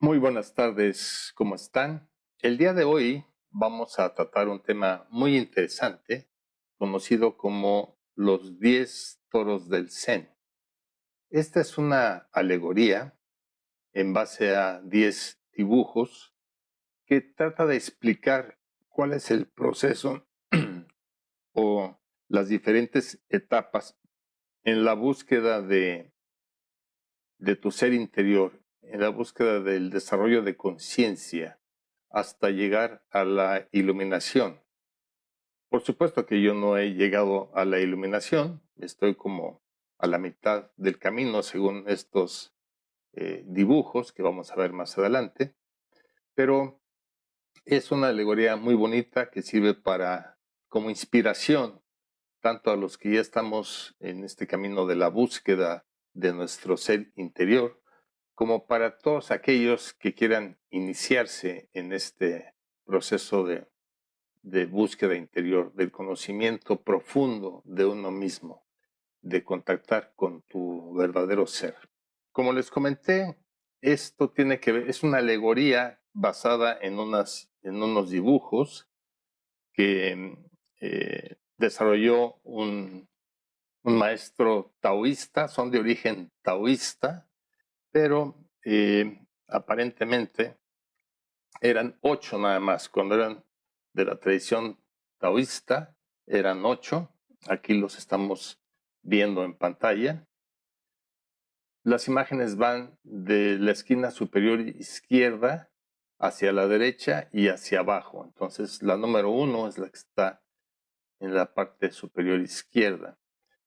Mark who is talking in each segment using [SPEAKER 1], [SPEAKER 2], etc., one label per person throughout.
[SPEAKER 1] Muy buenas tardes, ¿cómo están? El día de hoy vamos a tratar un tema muy interesante, conocido como los 10 toros del Zen. Esta es una alegoría en base a 10 dibujos que trata de explicar cuál es el proceso o las diferentes etapas en la búsqueda de tu ser interior, en la búsqueda del desarrollo de conciencia hasta llegar a la iluminación. Por supuesto que yo no he llegado a la iluminación, estoy como a la mitad del camino según estos dibujos que vamos a ver más adelante, pero es una alegoría muy bonita que sirve para como inspiración tanto a los que ya estamos en este camino de la búsqueda de nuestro ser interior, como para todos aquellos que quieran iniciarse en este proceso de búsqueda interior, del conocimiento profundo de uno mismo, de contactar con tu verdadero ser. Como les comenté, esto tiene que ver, es una alegoría basada en unos dibujos que desarrolló un maestro taoísta, son de origen taoísta, pero aparentemente eran 8 nada más. Cuando eran de la tradición taoísta, eran 8. Aquí los estamos viendo en pantalla. Las imágenes van de la esquina superior izquierda hacia la derecha y hacia abajo. Entonces, la número 1 es la que está en la parte superior izquierda.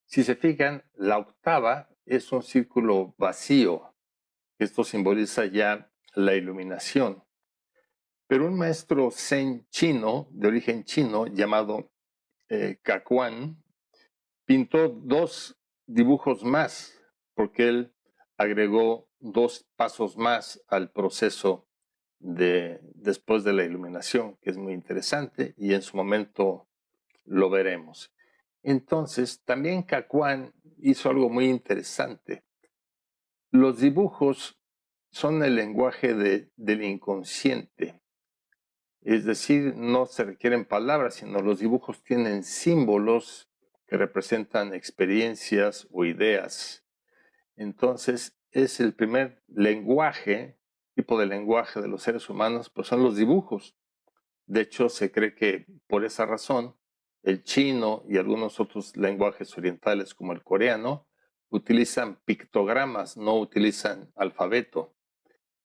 [SPEAKER 1] Si se fijan, la octava es un círculo vacío. Esto simboliza ya la iluminación. Pero un maestro zen chino, de origen chino, llamado Kakuan, pintó 2 dibujos más, porque él agregó 2 pasos más al proceso después de la iluminación, que es muy interesante, y en su momento lo veremos. Entonces, también Kakuan hizo algo muy interesante. Los dibujos son el lenguaje del inconsciente. Es decir, no se requieren palabras, sino los dibujos tienen símbolos que representan experiencias o ideas. Entonces, es el primer lenguaje, tipo de lenguaje de los seres humanos, pues son los dibujos. De hecho, se cree que por esa razón, el chino y algunos otros lenguajes orientales como el coreano utilizan pictogramas, no utilizan alfabeto.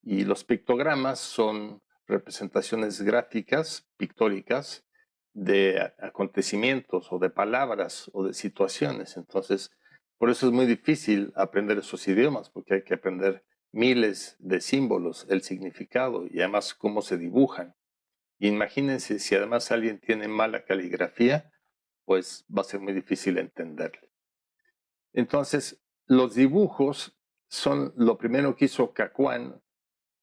[SPEAKER 1] Y los pictogramas son representaciones gráficas, pictóricas, de acontecimientos o de palabras o de situaciones. Entonces, por eso es muy difícil aprender esos idiomas, porque hay que aprender miles de símbolos, el significado y además cómo se dibujan. Y imagínense si además alguien tiene mala caligrafía, pues va a ser muy difícil entenderle. Entonces, los dibujos son lo primero que hizo Cacuán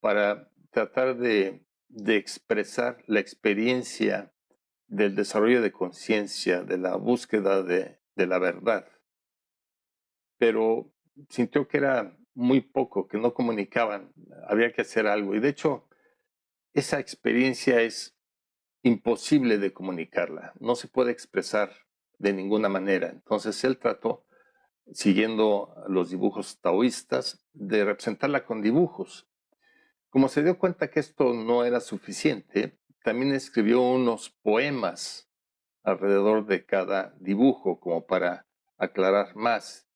[SPEAKER 1] para tratar de expresar la experiencia del desarrollo de conciencia, de la búsqueda de la verdad. Pero sintió que era muy poco, que no comunicaban, había que hacer algo. Y de hecho, esa experiencia es imposible de comunicarla, no se puede expresar de ninguna manera. Entonces él trató, siguiendo los dibujos taoístas, de representarla con dibujos. Como se dio cuenta que esto no era suficiente, también escribió unos poemas alrededor de cada dibujo, como para aclarar más.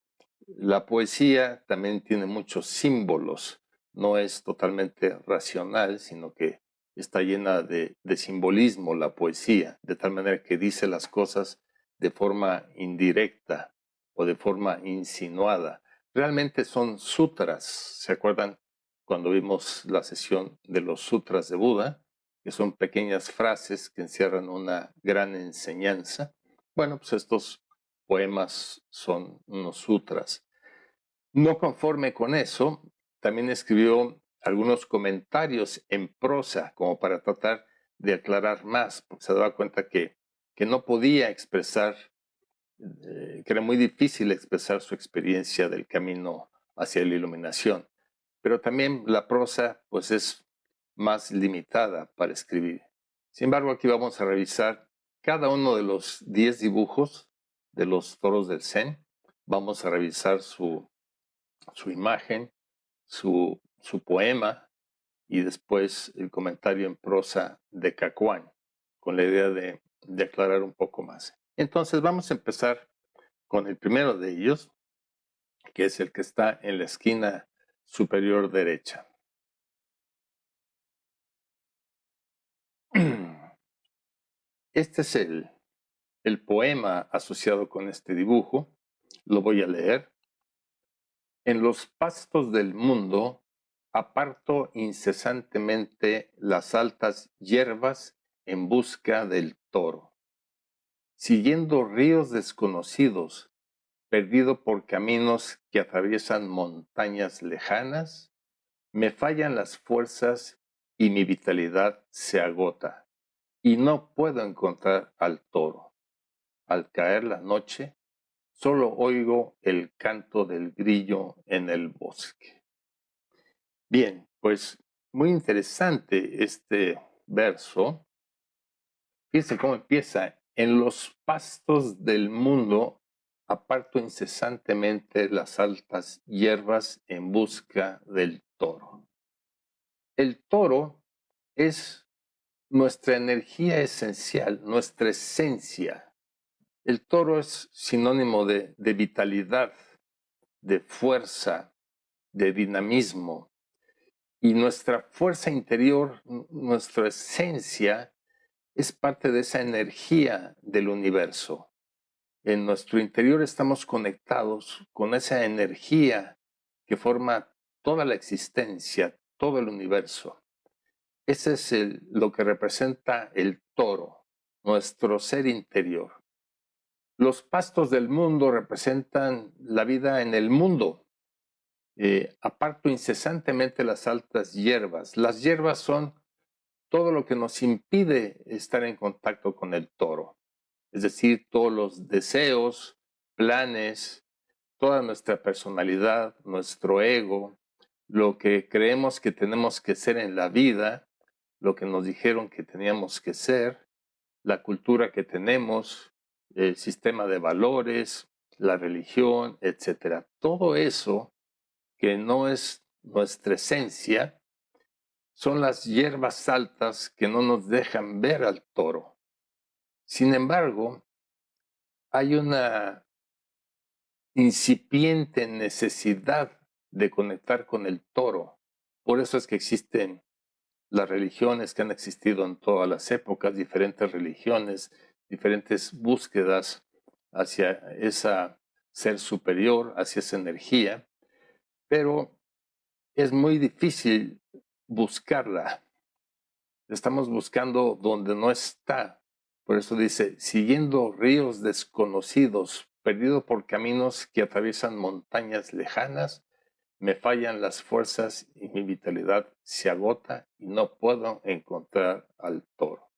[SPEAKER 1] La poesía también tiene muchos símbolos, no es totalmente racional, sino que está llena de simbolismo la poesía, de tal manera que dice las cosas de forma indirecta o de forma insinuada. Realmente son sutras, ¿se acuerdan cuando vimos la sesión de los sutras de Buda? Que son pequeñas frases que encierran una gran enseñanza. Bueno, pues estos poemas son unos sutras. No conforme con eso, también escribió algunos comentarios en prosa como para tratar de aclarar más, porque se daba cuenta que no podía expresar, que era muy difícil expresar su experiencia del camino hacia la iluminación. pero también la prosa pues es más limitada para escribir. Sin embargo, aquí vamos a revisar cada uno de los 10 dibujos de los toros del Zen. Vamos a revisar su imagen, su poema y después el comentario en prosa de Cacuán, con la idea de aclarar un poco más. Entonces vamos a empezar con el primero de ellos, que es el que está en la esquina superior derecha. Este es el poema asociado con este dibujo. Lo voy a leer. En los pastos del mundo aparto incesantemente las altas hierbas en busca del toro. Siguiendo ríos desconocidos, perdido por caminos que atraviesan montañas lejanas, me fallan las fuerzas y mi vitalidad se agota, y no puedo encontrar al toro. Al caer la noche, solo oigo el canto del grillo en el bosque. Bien, pues muy interesante este verso. Fíjense cómo empieza. En los pastos del mundo aparto incesantemente las altas hierbas en busca del toro. El toro es nuestra energía esencial, nuestra esencia. El toro es sinónimo de vitalidad, de fuerza, de dinamismo. Y nuestra fuerza interior, nuestra esencia, es parte de esa energía del universo. En nuestro interior estamos conectados con esa energía que forma toda la existencia, todo el universo. Ese es lo que representa el toro, nuestro ser interior. Los pastos del mundo representan la vida en el mundo. Aparto incesantemente las altas hierbas. Las hierbas son todo lo que nos impide estar en contacto con el toro. Es decir, todos los deseos, planes, toda nuestra personalidad, nuestro ego, lo que creemos que tenemos que ser en la vida, lo que nos dijeron que teníamos que ser, la cultura que tenemos, el sistema de valores, la religión, etc. Todo eso que no es nuestra esencia, son las hierbas altas que no nos dejan ver al toro. Sin embargo, hay una incipiente necesidad de conectar con el toro. Por eso es que existen las religiones que han existido en todas las épocas, diferentes religiones, diferentes búsquedas hacia ese ser superior, hacia esa energía, pero es muy difícil buscarla. Estamos buscando donde no está. Por eso dice, siguiendo ríos desconocidos, perdido por caminos que atraviesan montañas lejanas, me fallan las fuerzas y mi vitalidad se agota y no puedo encontrar al toro.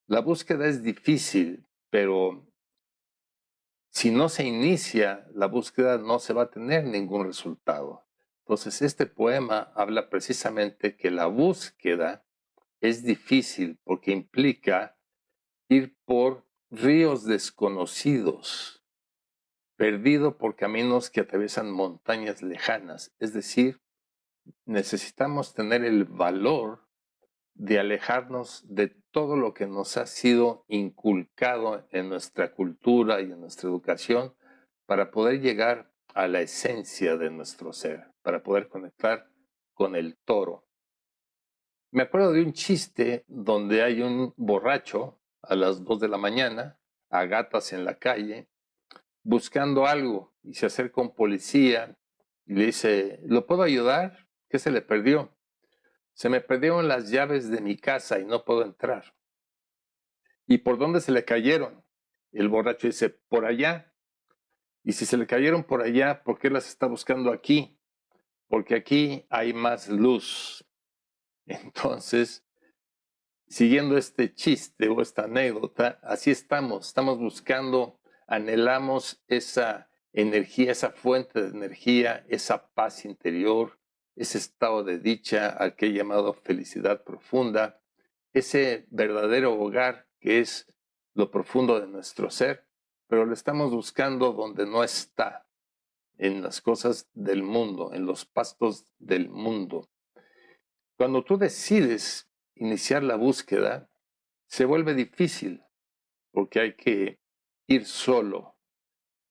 [SPEAKER 1] La búsqueda es difícil, pero si no se inicia la búsqueda no se va a tener ningún resultado. Entonces este poema habla precisamente que la búsqueda es difícil porque implica ir por ríos desconocidos, perdido por caminos que atraviesan montañas lejanas. Es decir, necesitamos tener el valor de alejarnos de todo lo que nos ha sido inculcado en nuestra cultura y en nuestra educación para poder llegar a la esencia de nuestro ser, para poder conectar con el toro. Me acuerdo de un chiste donde hay un borracho a las 2 de la mañana, a gatas en la calle, buscando algo y se acerca un policía y le dice, ¿lo puedo ayudar? ¿Qué se le perdió? Se me perdieron las llaves de mi casa y no puedo entrar. ¿Y por dónde se le cayeron? El borracho dice, por allá. Y si se le cayeron por allá, ¿por qué las está buscando aquí? Porque aquí hay más luz. Entonces, siguiendo este chiste o esta anécdota, así estamos buscando, anhelamos esa energía, esa fuente de energía, esa paz interior, ese estado de dicha al que he llamado felicidad profunda, ese verdadero hogar que es lo profundo de nuestro ser, pero lo estamos buscando donde no está, en las cosas del mundo, en los pastos del mundo. Cuando tú decides iniciar la búsqueda, se vuelve difícil porque hay que ir solo.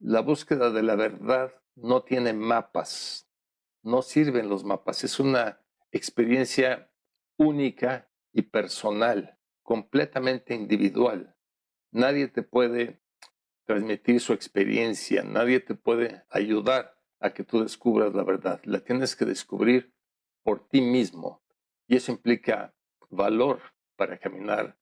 [SPEAKER 1] La búsqueda de la verdad no tiene mapas, no sirven los mapas, es una experiencia única y personal, completamente individual. Nadie te puede transmitir su experiencia, nadie te puede ayudar a que tú descubras la verdad. La tienes que descubrir por ti mismo y eso implica valor para caminar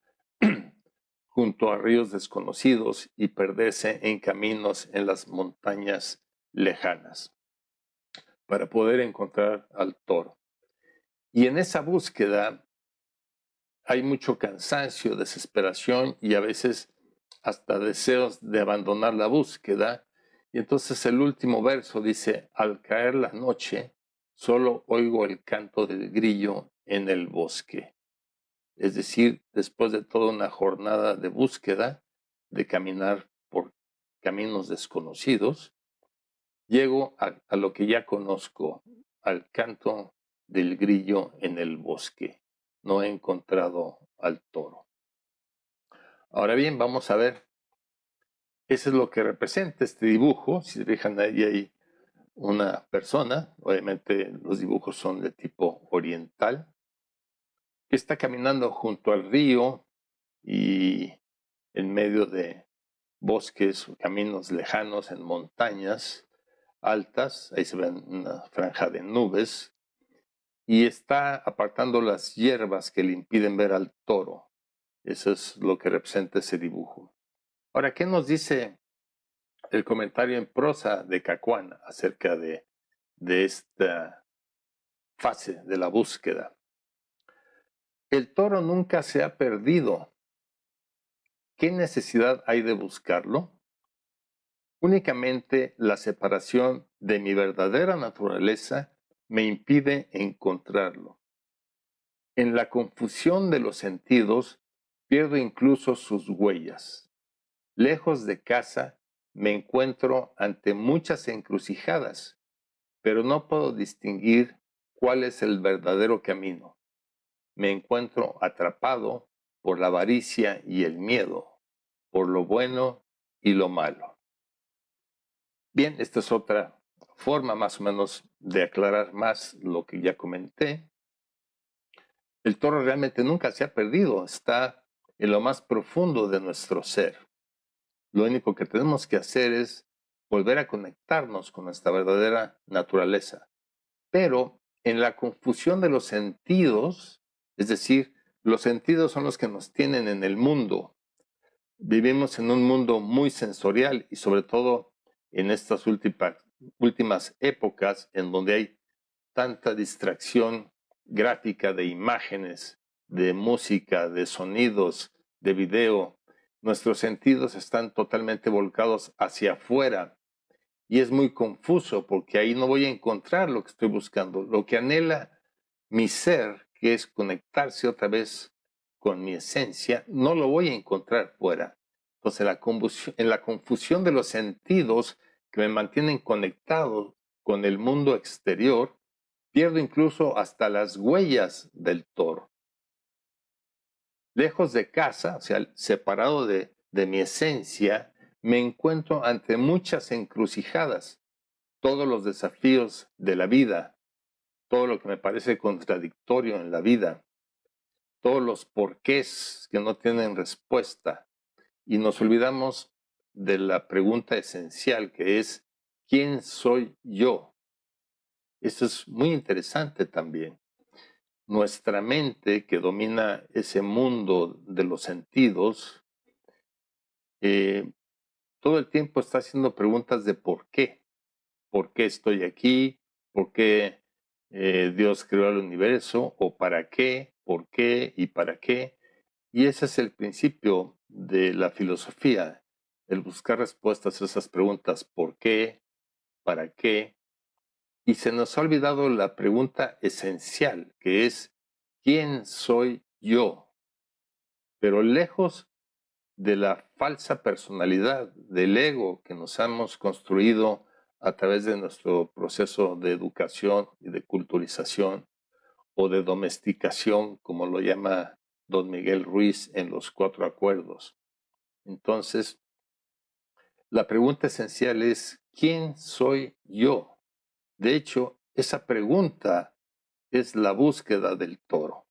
[SPEAKER 1] junto a ríos desconocidos y perderse en caminos en las montañas lejanas para poder encontrar al toro. Y en esa búsqueda hay mucho cansancio, desesperación y a veces hasta deseos de abandonar la búsqueda. Y entonces el último verso dice, al caer la noche, solo oigo el canto del grillo en el bosque. Es decir, después de toda una jornada de búsqueda, de caminar por caminos desconocidos, llego a lo que ya conozco, al canto del grillo en el bosque. No he encontrado al toro. Ahora bien, vamos a ver, eso es lo que representa este dibujo. Si se fijan, ahí hay una persona, obviamente los dibujos son de tipo oriental, que está caminando junto al río y en medio de bosques, caminos lejanos, en montañas altas, ahí se ven una franja de nubes, y está apartando las hierbas que le impiden ver al toro. Eso es lo que representa ese dibujo. Ahora, ¿qué nos dice el comentario en prosa de Cacuán acerca de esta fase de la búsqueda? El toro nunca se ha perdido. ¿Qué necesidad hay de buscarlo? Únicamente la separación de mi verdadera naturaleza me impide encontrarlo. En la confusión de los sentidos, pierdo incluso sus huellas. Lejos de casa, me encuentro ante muchas encrucijadas, pero no puedo distinguir cuál es el verdadero camino. Me encuentro atrapado por la avaricia y el miedo, por lo bueno y lo malo. Bien, esta es otra forma más o menos de aclarar más lo que ya comenté. El toro realmente nunca se ha perdido, está en lo más profundo de nuestro ser. Lo único que tenemos que hacer es volver a conectarnos con nuestra verdadera naturaleza. Pero en la confusión de los sentidos, es decir, los sentidos son los que nos tienen en el mundo. Vivimos en un mundo muy sensorial y sobre todo en estas últimas épocas en donde hay tanta distracción gráfica de imágenes, de música, de sonidos, de video. Nuestros sentidos están totalmente volcados hacia afuera y es muy confuso porque ahí no voy a encontrar lo que estoy buscando. Lo que anhela mi ser, que es conectarse otra vez con mi esencia, no lo voy a encontrar fuera. Entonces, en la confusión de los sentidos que me mantienen conectado con el mundo exterior, pierdo incluso hasta las huellas del toro. Lejos de casa, o sea, separado de mi esencia, me encuentro ante muchas encrucijadas, todos los desafíos de la vida, todo lo que me parece contradictorio en la vida, todos los porqués que no tienen respuesta, y nos olvidamos de la pregunta esencial que es, ¿quién soy yo? Esto es muy interesante también. Nuestra mente, que domina ese mundo de los sentidos, todo el tiempo está haciendo preguntas de por qué. ¿Por qué estoy aquí? ¿Por qué Dios creó el universo? ¿O para qué? ¿Por qué? ¿Y para qué? Y ese es el principio de la filosofía, el buscar respuestas a esas preguntas. ¿Por qué? ¿Para qué? Y se nos ha olvidado la pregunta esencial, que es, ¿quién soy yo? Pero lejos de la falsa personalidad, del ego que nos hemos construido a través de nuestro proceso de educación y de culturización o de domesticación, como lo llama don Miguel Ruiz en los 4 acuerdos. Entonces, la pregunta esencial es, ¿quién soy yo? De hecho, esa pregunta es la búsqueda del toro.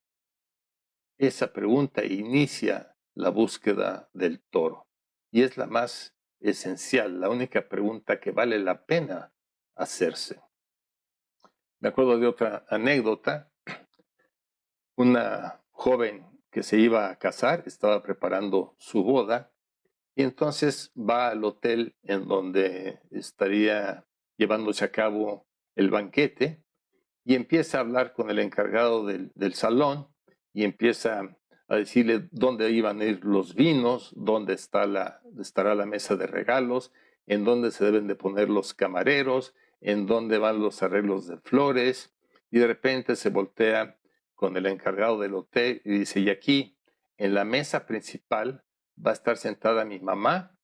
[SPEAKER 1] Esa pregunta inicia la búsqueda del toro y es la más esencial, la única pregunta que vale la pena hacerse. Me acuerdo de otra anécdota. Una joven que se iba a casar estaba preparando su boda y entonces va al hotel en donde estaría llevándose a cabo el banquete y empieza a hablar con el encargado del salón y empieza a decirle dónde iban a ir los vinos, dónde estará la mesa de regalos, en dónde se deben de poner los camareros, en dónde van los arreglos de flores, y de repente se voltea con el encargado del hotel y dice, y aquí, en la mesa principal, va a estar sentada mi mamá,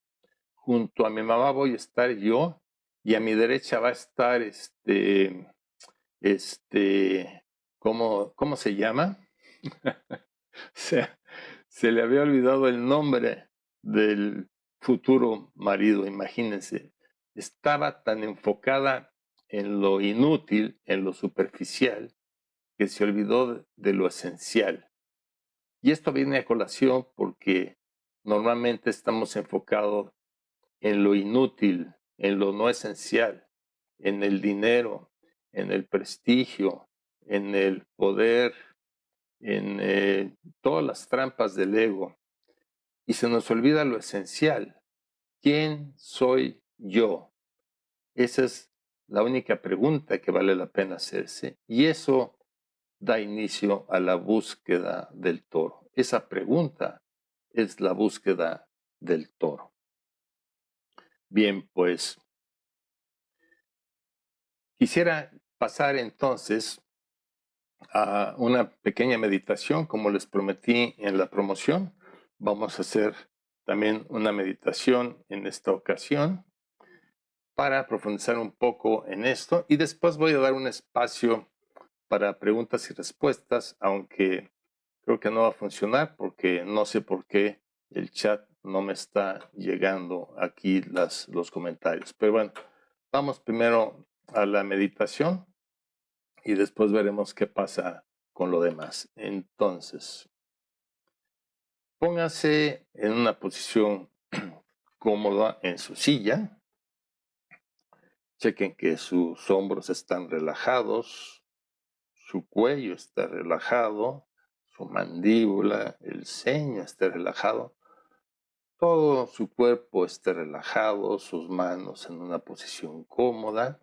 [SPEAKER 1] junto a mi mamá voy a estar yo, y a mi derecha va a estar ¿cómo se llama? Se le había olvidado el nombre del futuro marido, imagínense. Estaba tan enfocada en lo inútil, en lo superficial, que se olvidó de lo esencial. Y esto viene a colación porque normalmente estamos enfocados en lo inútil, en lo no esencial, en el dinero, en el prestigio, en el poder, en todas las trampas del ego. Y se nos olvida lo esencial. ¿Quién soy yo? Esa es la única pregunta que vale la pena hacerse. Y eso da inicio a la búsqueda del toro. Esa pregunta es la búsqueda del toro. Bien, pues quisiera pasar entonces a una pequeña meditación, como les prometí en la promoción. Vamos a hacer también una meditación en esta ocasión para profundizar un poco en esto y después voy a dar un espacio para preguntas y respuestas, aunque creo que no va a funcionar porque no sé por qué el chat no me está llegando aquí los comentarios. Pero bueno, vamos primero a la meditación y después veremos qué pasa con lo demás. Entonces, póngase en una posición cómoda en su silla. Chequen que sus hombros están relajados, su cuello está relajado, su mandíbula, el ceño está relajado. Todo su cuerpo esté relajado, sus manos en una posición cómoda.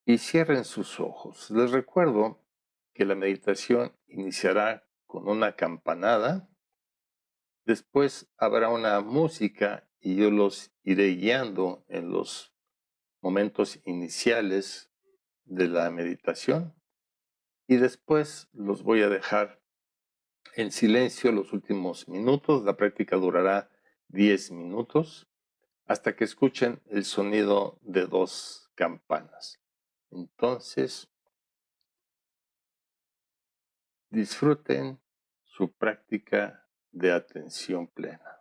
[SPEAKER 1] Y cierren sus ojos. Les recuerdo que la meditación iniciará con una campanada. Después habrá una música y yo los iré guiando en los momentos iniciales de la meditación. Y después los voy a dejar en silencio los últimos minutos. La práctica durará 10 minutos hasta que escuchen el sonido de 2 campanas. Entonces, disfruten su práctica de atención plena.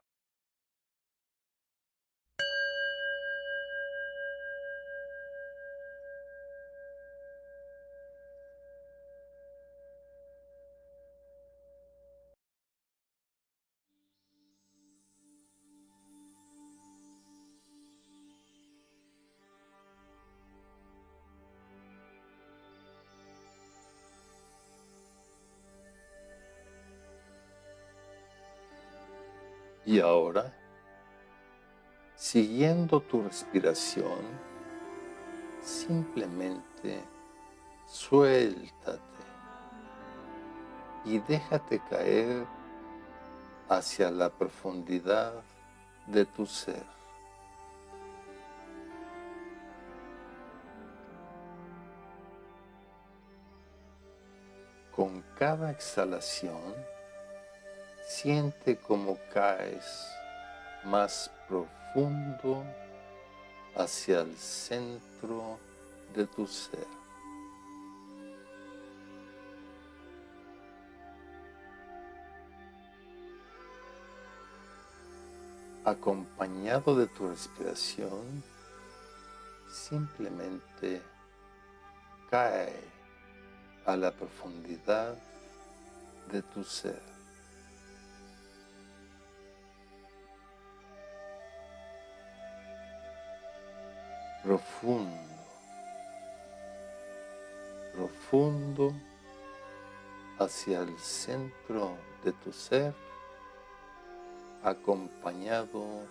[SPEAKER 1] Y ahora, siguiendo tu respiración, simplemente suéltate y déjate caer hacia la profundidad de tu ser. cada exhalación, siente cómo caes más profundo hacia el centro de tu ser. Acompañado de tu respiración, simplemente cae a la profundidad de tu ser. Profundo, profundo hacia el centro de tu ser, acompañado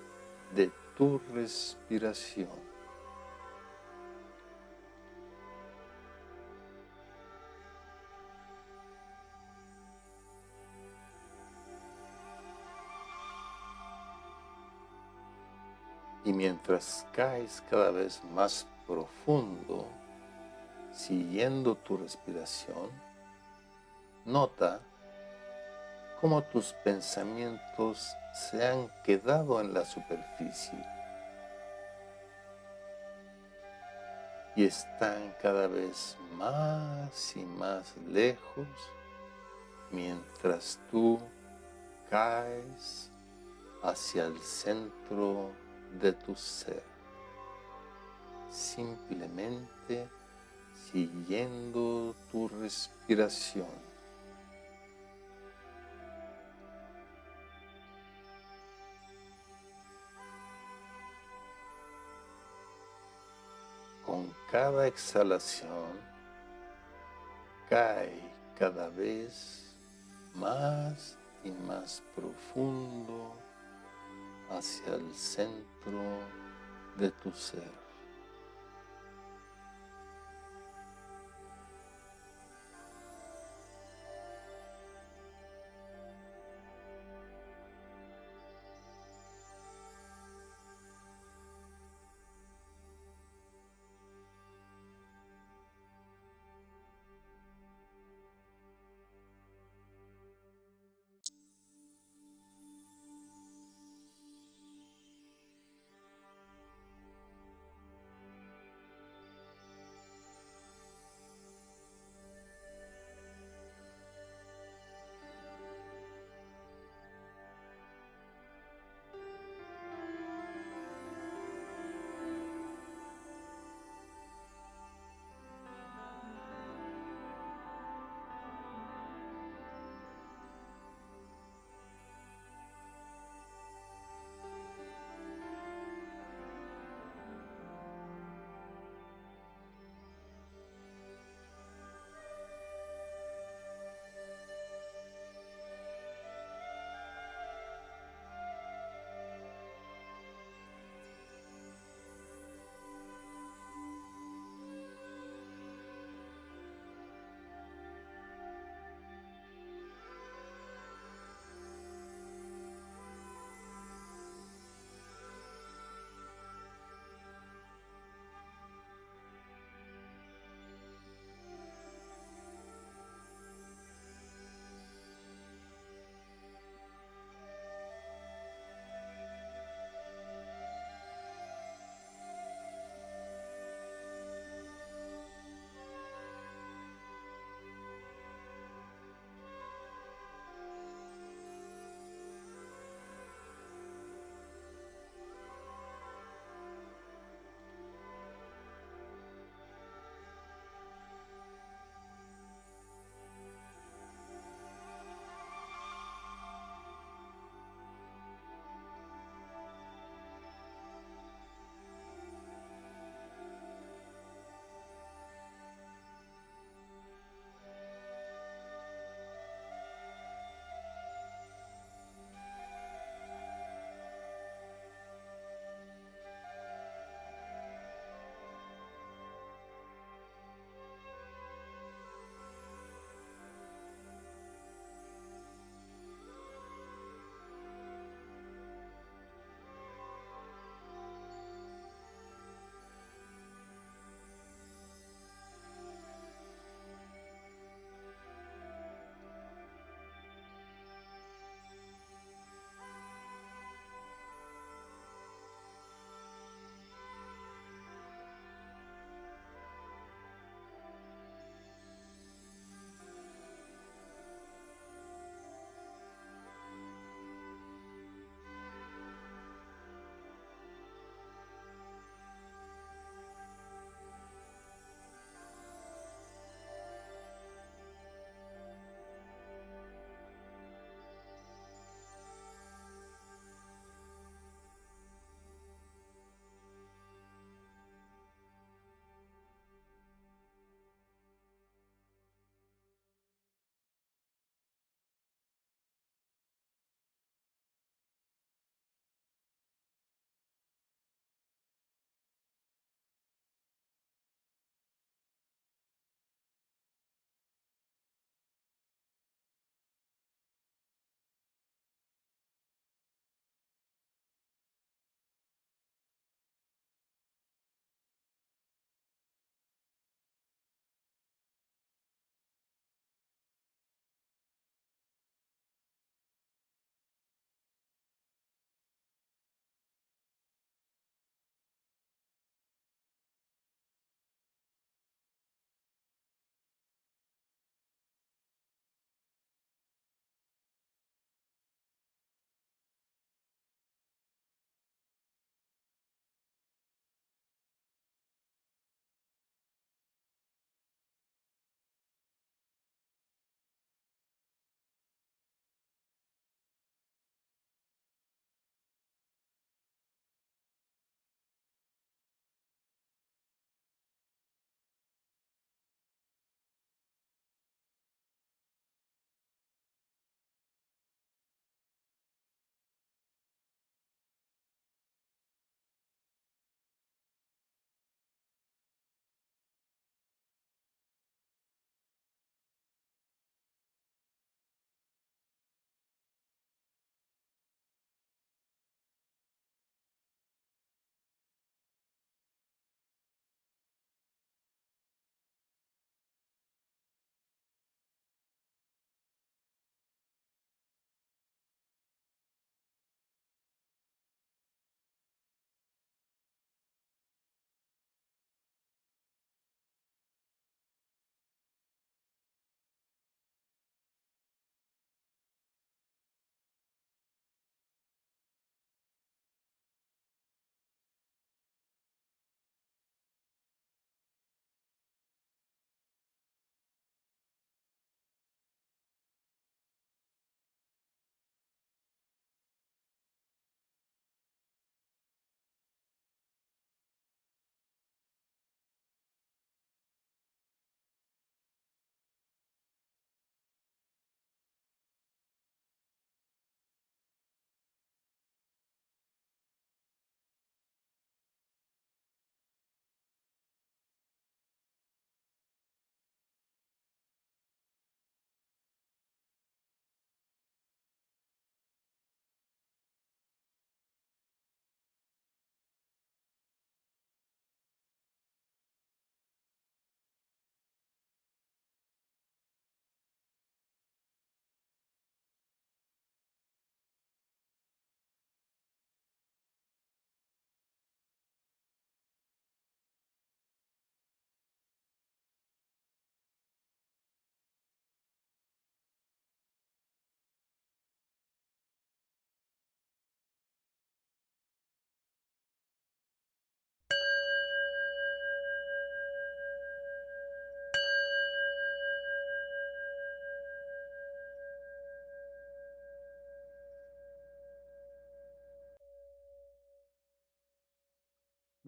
[SPEAKER 1] de tu respiración. Y mientras caes cada vez más profundo, siguiendo tu respiración, nota cómo tus pensamientos se han quedado en la superficie y están cada vez más y más lejos mientras tú caes hacia el centro de tu ser, simplemente siguiendo tu respiración. Con cada exhalación, cae cada vez más y más profundo hacia el centro de tu ser.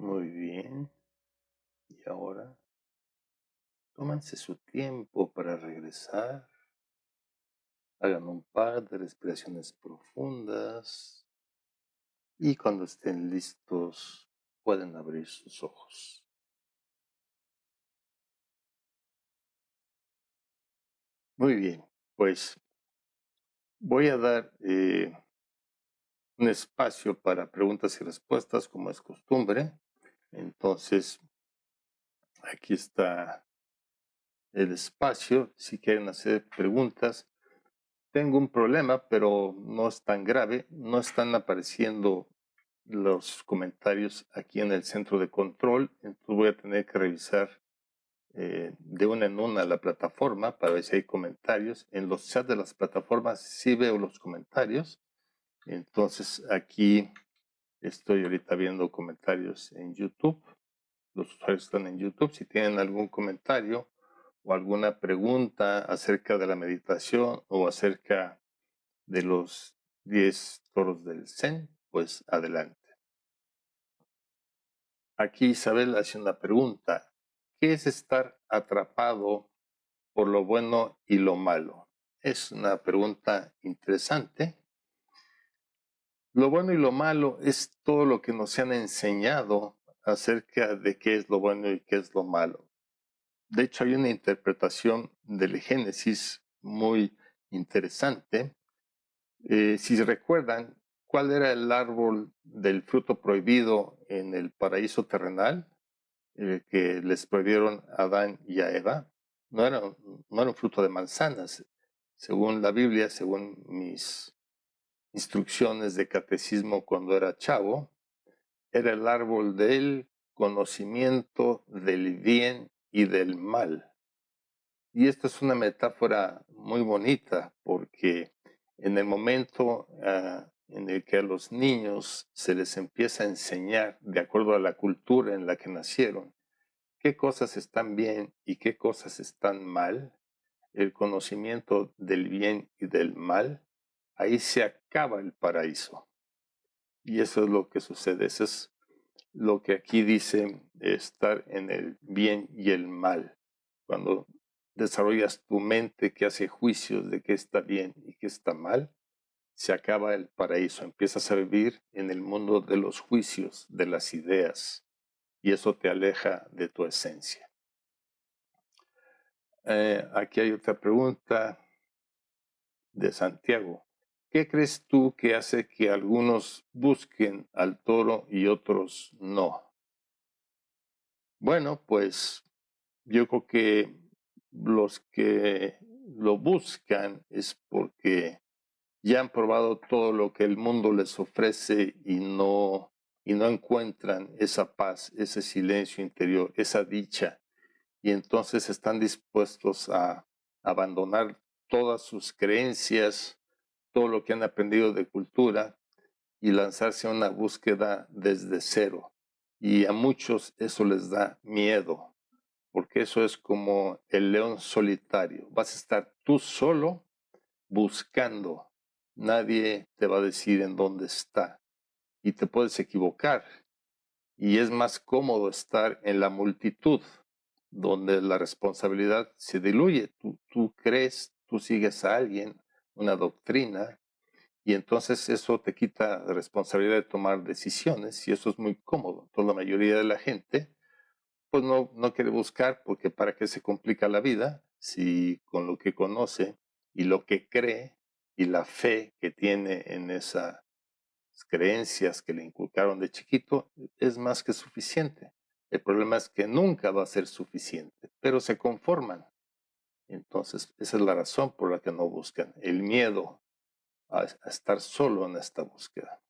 [SPEAKER 1] Muy bien. Y ahora, tómense su tiempo para regresar. Hagan un par de respiraciones profundas. Y cuando estén listos, pueden abrir sus ojos. Muy bien, pues voy a dar un espacio para preguntas y respuestas, como es costumbre. Entonces, aquí está el espacio. Si quieren hacer preguntas, tengo un problema, pero no es tan grave. No están apareciendo los comentarios aquí en el centro de control. Entonces voy a tener que revisar de una en una la plataforma para ver si hay comentarios. En los chats de las plataformas sí veo los comentarios. Entonces aquí estoy ahorita viendo comentarios en YouTube. Los usuarios están en YouTube. Si tienen algún comentario o alguna pregunta acerca de la meditación o acerca de los 10 toros del Zen, pues adelante. Aquí Isabel hace una pregunta. ¿Qué es estar atrapado por lo bueno y lo malo? Es una pregunta interesante. Lo bueno y lo malo es todo lo que nos han enseñado acerca de qué es lo bueno y qué es lo malo. De hecho, hay una interpretación del Génesis muy interesante. Si recuerdan, ¿cuál era el árbol del fruto prohibido en el paraíso terrenal? Que les prohibieron a Adán y a Eva. No era un fruto de manzanas. Según la Biblia, según mis instrucciones de catecismo cuando era chavo, era el árbol del conocimiento del bien y del mal. Y esta es una metáfora muy bonita porque en el momento en el que a los niños se les empieza a enseñar, de acuerdo a la cultura en la que nacieron, qué cosas están bien y qué cosas están mal, el conocimiento del bien y del mal, ahí se acaba el paraíso. Y eso es lo que sucede, eso es lo que aquí dice estar en el bien y el mal. Cuando desarrollas tu mente que hace juicios de qué está bien y qué está mal, se acaba el paraíso, empiezas a vivir en el mundo de los juicios, de las ideas, y eso te aleja de tu esencia. Aquí hay otra pregunta de Santiago. ¿Qué crees tú que hace que algunos busquen al toro y otros no? Bueno, pues yo creo que los que lo buscan es porque ya han probado todo lo que el mundo les ofrece y no encuentran esa paz, ese silencio interior, esa dicha. Y entonces están dispuestos a abandonar todas sus creencias, todo lo que han aprendido de cultura y lanzarse a una búsqueda desde cero. Y a muchos eso les da miedo, porque eso es como el león solitario. Vas a estar tú solo buscando. Nadie te va a decir en dónde está. Y te puedes equivocar. Y es más cómodo estar en la multitud, donde la responsabilidad se diluye. Tú crees, tú sigues a alguien, una doctrina, y entonces eso te quita la responsabilidad de tomar decisiones, y eso es muy cómodo. Entonces la mayoría de la gente pues no quiere buscar, porque para qué se complica la vida si con lo que conoce y lo que cree y la fe que tiene en esas creencias que le inculcaron de chiquito es más que suficiente. El problema es que nunca va a ser suficiente, pero se conforman. Entonces, esa es la razón por la que no buscan, el miedo a estar solo en esta búsqueda.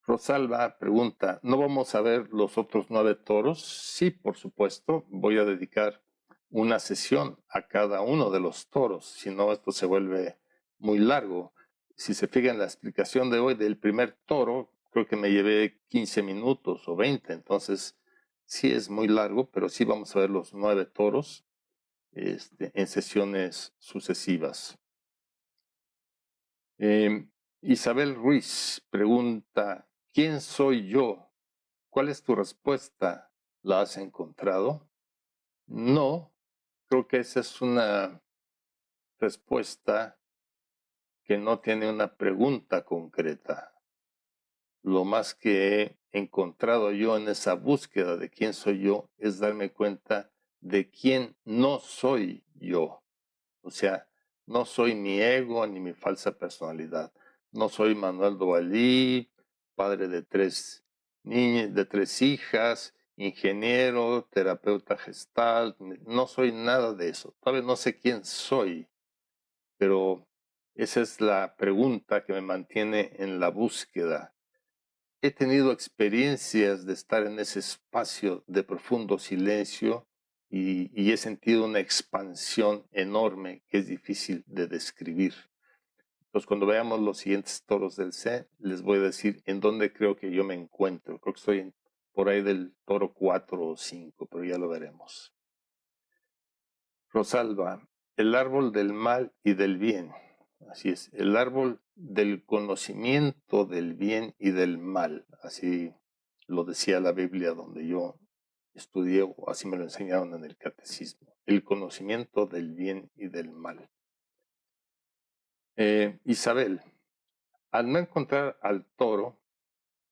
[SPEAKER 1] Rosalba pregunta, ¿no vamos a ver los otros 9 toros? Sí, por supuesto. Voy a dedicar una sesión a cada uno de los toros, si no esto se vuelve muy largo. Si se fijan en la explicación de hoy del primer toro, creo que me llevé 15 minutos o 20, entonces sí es muy largo, pero sí vamos a ver los 9 toros en sesiones sucesivas. Isabel Ruiz pregunta, ¿quién soy yo? ¿Cuál es tu respuesta? ¿La has encontrado? No, creo que esa es una respuesta que no tiene una pregunta concreta. Lo más que he encontrado yo en esa búsqueda de quién soy yo es darme cuenta de quién no soy yo. O sea, no soy mi ego ni mi falsa personalidad. No soy Manuel Dovalí, padre de tres niñas, de tres hijas, ingeniero, terapeuta gestal. No soy nada de eso. Todavía no sé quién soy, pero esa es la pregunta que me mantiene en la búsqueda. He tenido experiencias de estar en ese espacio de profundo silencio y he sentido una expansión enorme que es difícil de describir. Entonces, cuando veamos los siguientes toros del C, les voy a decir en dónde creo que yo me encuentro. Creo que estoy por ahí del toro 4 o 5, pero ya lo veremos. Rosalba, el árbol del mal y del bien. Así es, el árbol del conocimiento del bien y del mal. Así lo decía la Biblia donde yo estudié, o así me lo enseñaron en el catecismo. El conocimiento del bien y del mal. Isabel, al no encontrar al toro,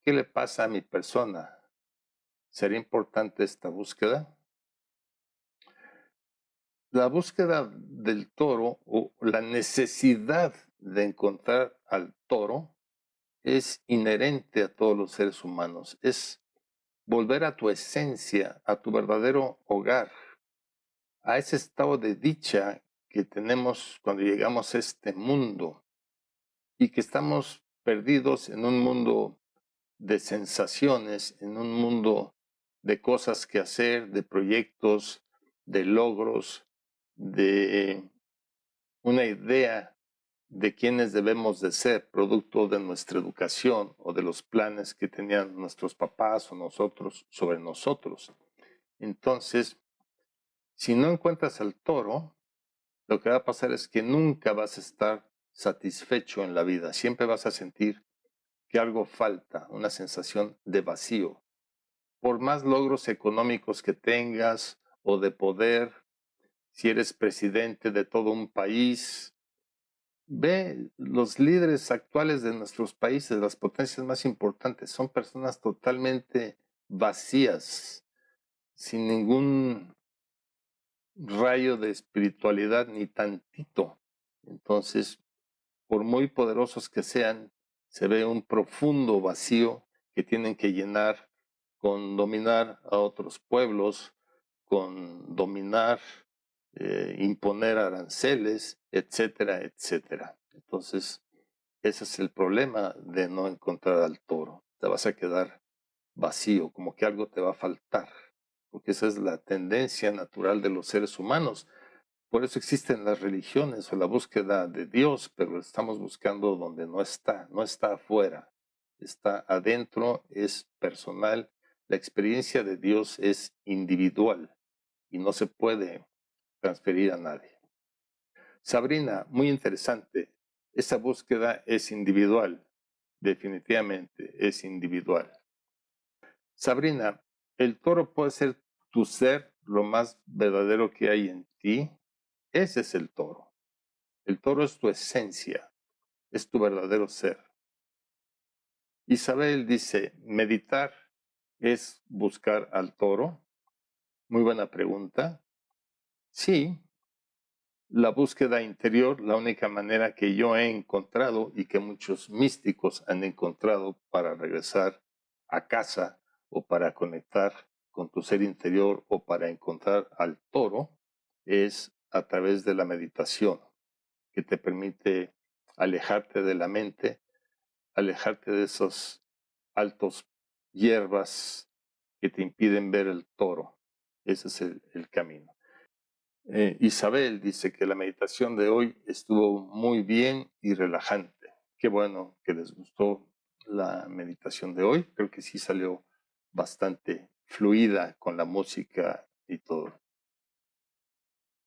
[SPEAKER 1] ¿qué le pasa a mi persona? ¿Sería importante esta búsqueda? La búsqueda del toro o la necesidad de encontrar al toro es inherente a todos los seres humanos. Es volver a tu esencia, a tu verdadero hogar, a ese estado de dicha que tenemos cuando llegamos a este mundo y que estamos perdidos en un mundo de sensaciones, en un mundo de cosas que hacer, de proyectos, de logros, de una idea de quiénes debemos de ser, producto de nuestra educación o de los planes que tenían nuestros papás o nosotros sobre nosotros. Entonces, si no encuentras al toro, lo que va a pasar es que nunca vas a estar satisfecho en la vida. Siempre vas a sentir que algo falta, una sensación de vacío. Por más logros económicos que tengas o de poder, si eres presidente de todo un país, ve los líderes actuales de nuestros países, las potencias más importantes, son personas totalmente vacías, sin ningún rayo de espiritualidad ni tantito. Entonces, por muy poderosos que sean, se ve un profundo vacío que tienen que llenar con dominar a otros pueblos, con dominar, imponer aranceles, etcétera, etcétera. Entonces, ese es el problema de no encontrar al toro. Te vas a quedar vacío, como que algo te va a faltar, porque esa es la tendencia natural de los seres humanos. Por eso existen las religiones o la búsqueda de Dios, pero estamos buscando donde no está afuera, está adentro, es personal. La experiencia de Dios es individual y no se puede transferir a nadie. Sabrina, muy interesante. Esa búsqueda es individual, definitivamente es individual. Sabrina, el toro puede ser tu ser, lo más verdadero que hay en ti. Ese es el toro. El toro es tu esencia, es tu verdadero ser. Isabel dice, meditar es buscar al toro. Muy buena pregunta. Sí, la búsqueda interior, la única manera que yo he encontrado y que muchos místicos han encontrado para regresar a casa o para conectar con tu ser interior o para encontrar al toro, es a través de la meditación, que te permite alejarte de la mente, alejarte de esos altos hierbas que te impiden ver el toro. Ese es el camino. Isabel dice que la meditación de hoy estuvo muy bien y relajante. Qué bueno que les gustó la meditación de hoy. Creo que sí salió bastante fluida con la música y todo.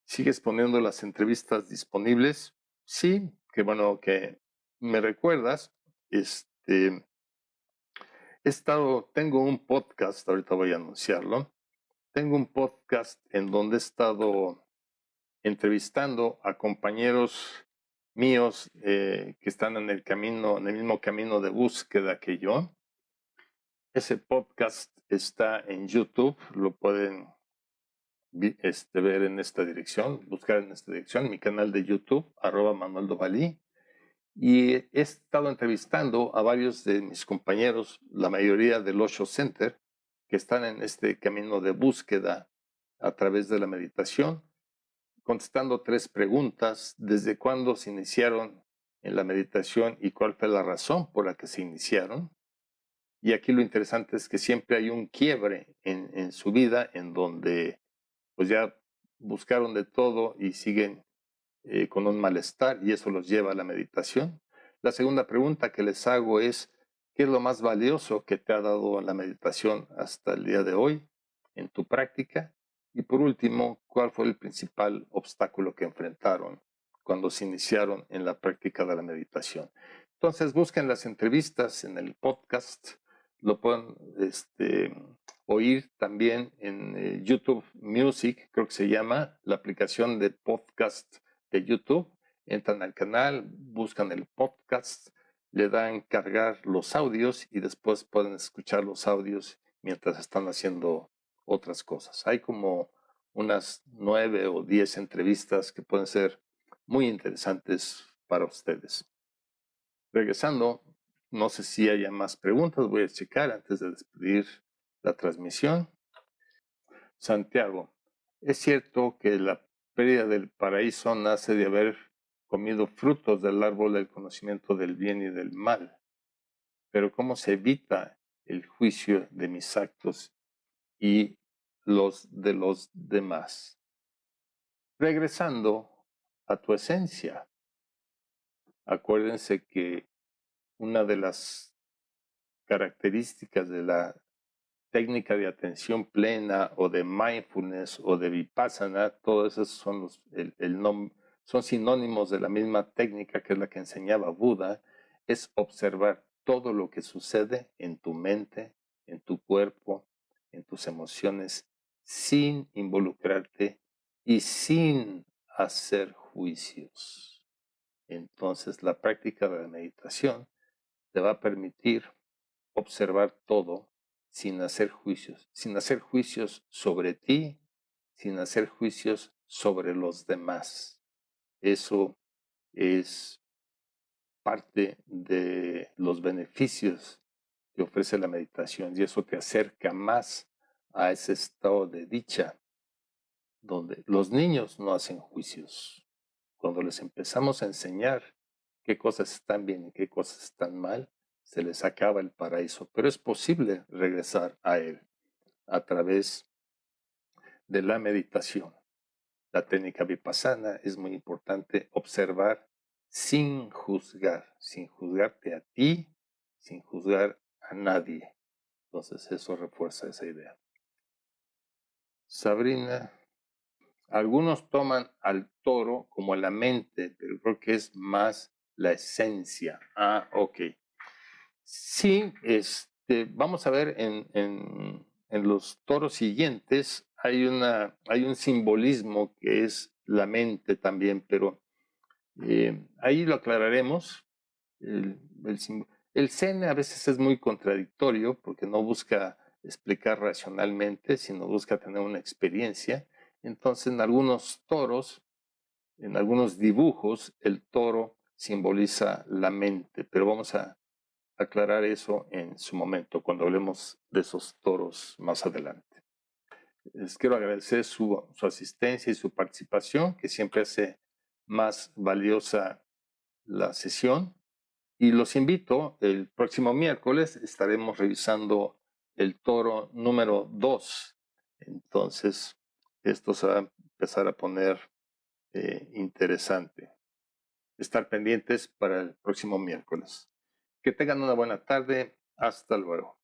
[SPEAKER 1] ¿Sigues poniendo las entrevistas disponibles? Sí, qué bueno que me recuerdas. Tengo un podcast, ahorita voy a anunciarlo. Tengo un podcast en donde he estado entrevistando a compañeros míos que están en el camino, en el mismo camino de búsqueda que yo. Ese podcast está en YouTube, lo pueden ver en esta dirección, buscar en esta dirección, mi canal de YouTube, @ManuelDovalí. Y he estado entrevistando a varios de mis compañeros, la mayoría del Osho Center, que están en este camino de búsqueda a través de la meditación, contestando 3 preguntas: ¿desde cuándo se iniciaron en la meditación y cuál fue la razón por la que se iniciaron? Y aquí lo interesante es que siempre hay un quiebre en su vida en donde pues ya buscaron de todo y siguen con un malestar, y eso los lleva a la meditación. La segunda pregunta que les hago es: ¿qué es lo más valioso que te ha dado la meditación hasta el día de hoy en tu práctica? Y por último, ¿cuál fue el principal obstáculo que enfrentaron cuando se iniciaron en la práctica de la meditación? Entonces busquen las entrevistas en el podcast, lo pueden oír también en YouTube Music, creo que se llama, la aplicación de podcast de YouTube. Entran al canal, buscan el podcast, le dan cargar los audios y después pueden escuchar los audios mientras están haciendo otras cosas. Hay como unas 9 o 10 entrevistas que pueden ser muy interesantes para ustedes. Regresando, no sé si haya más preguntas, voy a checar antes de despedir la transmisión. Santiago, ¿es cierto que la pérdida del paraíso nace de haber comido frutos del árbol del conocimiento del bien y del mal? Pero ¿cómo se evita el juicio de mis actos y los de los demás? Regresando a tu esencia, acuérdense que una de las características de la técnica de atención plena o de mindfulness o de vipassana, todos esos son, son sinónimos de la misma técnica que es la que enseñaba Buda, es observar todo lo que sucede en tu mente, en tu cuerpo, en tus emociones, sin involucrarte y sin hacer juicios. Entonces, la práctica de la meditación te va a permitir observar todo sin hacer juicios sobre ti, sin hacer juicios sobre los demás. Eso es parte de los beneficios que ofrece la meditación, y eso te acerca más a ese estado de dicha donde los niños no hacen juicios. Cuando les empezamos a enseñar qué cosas están bien y qué cosas están mal, se les acaba el paraíso, pero es posible regresar a él a través de la meditación. La técnica vipassana es muy importante: observar sin juzgarte a ti, sin juzgar a nadie. Entonces eso refuerza esa idea. Sabrina, algunos toman al toro como la mente, pero creo que es más la esencia. Ok. Sí, vamos a ver en los toros siguientes, hay un simbolismo que es la mente también, pero ahí lo aclararemos. El Zen a veces es muy contradictorio porque no busca explicar racionalmente, sino busca tener una experiencia. Entonces, en algunos toros, en algunos dibujos, el toro simboliza la mente, pero vamos a aclarar eso en su momento, cuando hablemos de esos toros más adelante. Les quiero agradecer su asistencia y su participación, que siempre hace más valiosa la sesión. Y los invito, el próximo miércoles estaremos revisando el toro número 2. Entonces, esto se va a empezar a poner interesante. Estar pendientes para el próximo miércoles. Que tengan una buena tarde. Hasta luego.